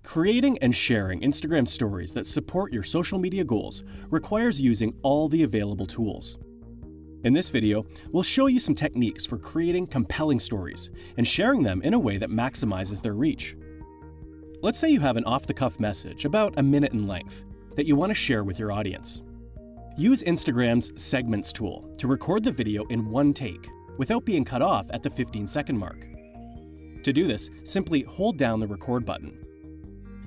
Creating and sharing Instagram stories that support your social media goals requires using all the available tools. In this video, we'll show you some techniques for creating compelling stories and sharing them in a way that maximizes their reach. Let's say you have an off-the-cuff message about a minute in length that you want to share with your audience. Use Instagram's Segments tool to record the video in one take without being cut off at the 15-second mark. To do this, simply hold down the record button.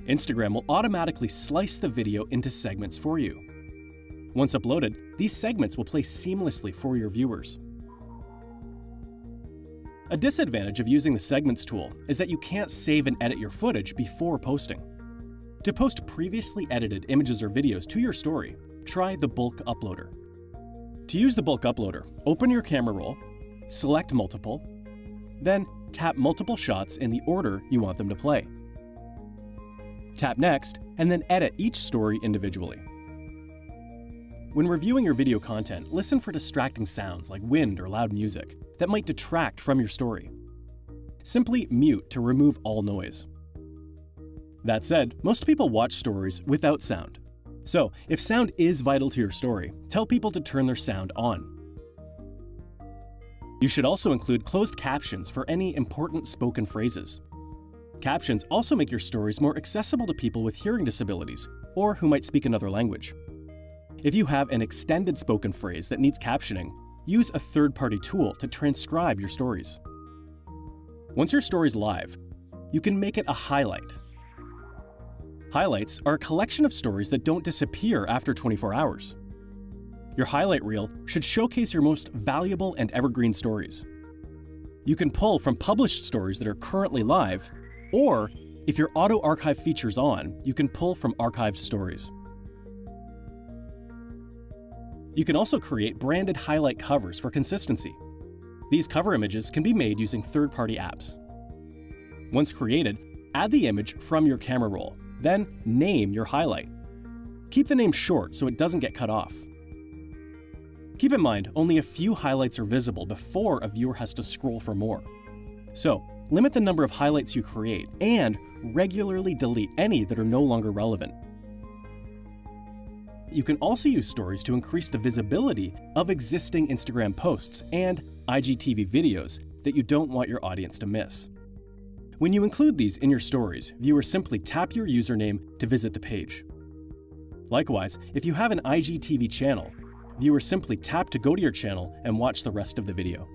Instagram will automatically slice the video into segments for you. Once uploaded, these segments will play seamlessly for your viewers. A disadvantage of using the Segments tool is that you can't save and edit your footage before posting. To post previously edited images or videos to your story, try the Bulk Uploader. To use the Bulk Uploader, open your camera roll, select Multiple, then tap multiple shots in the order you want them to play. Tap Next, and then edit each story individually. When reviewing your video content, listen for distracting sounds like wind or loud music that might detract from your story. Simply mute to remove all noise. That said, most people watch stories without sound. So, if sound is vital to your story, tell people to turn their sound on. You should also include closed captions for any important spoken phrases. Captions also make your stories more accessible to people with hearing disabilities or who might speak another language. If you have an extended spoken phrase that needs captioning, use a third-party tool to transcribe your stories. Once your story's live, you can make it a highlight. Highlights are a collection of stories that don't disappear after 24 hours. Your highlight reel should showcase your most valuable and evergreen stories. You can pull from published stories that are currently live, or, if your auto-archive feature's on, you can pull from archived stories. You can also create branded highlight covers for consistency. These cover images can be made using third-party apps. Once created, add the image from your camera roll, then name your highlight. Keep the name short so it doesn't get cut off. Keep in mind, only a few highlights are visible before a viewer has to scroll for more. So, limit the number of highlights you create and regularly delete any that are no longer relevant. You can also use stories to increase the visibility of existing Instagram posts and IGTV videos that you don't want your audience to miss. When you include these in your stories, viewers simply tap your username to visit the page. Likewise, if you have an IGTV channel, viewers simply tap to go to your channel and watch the rest of the video.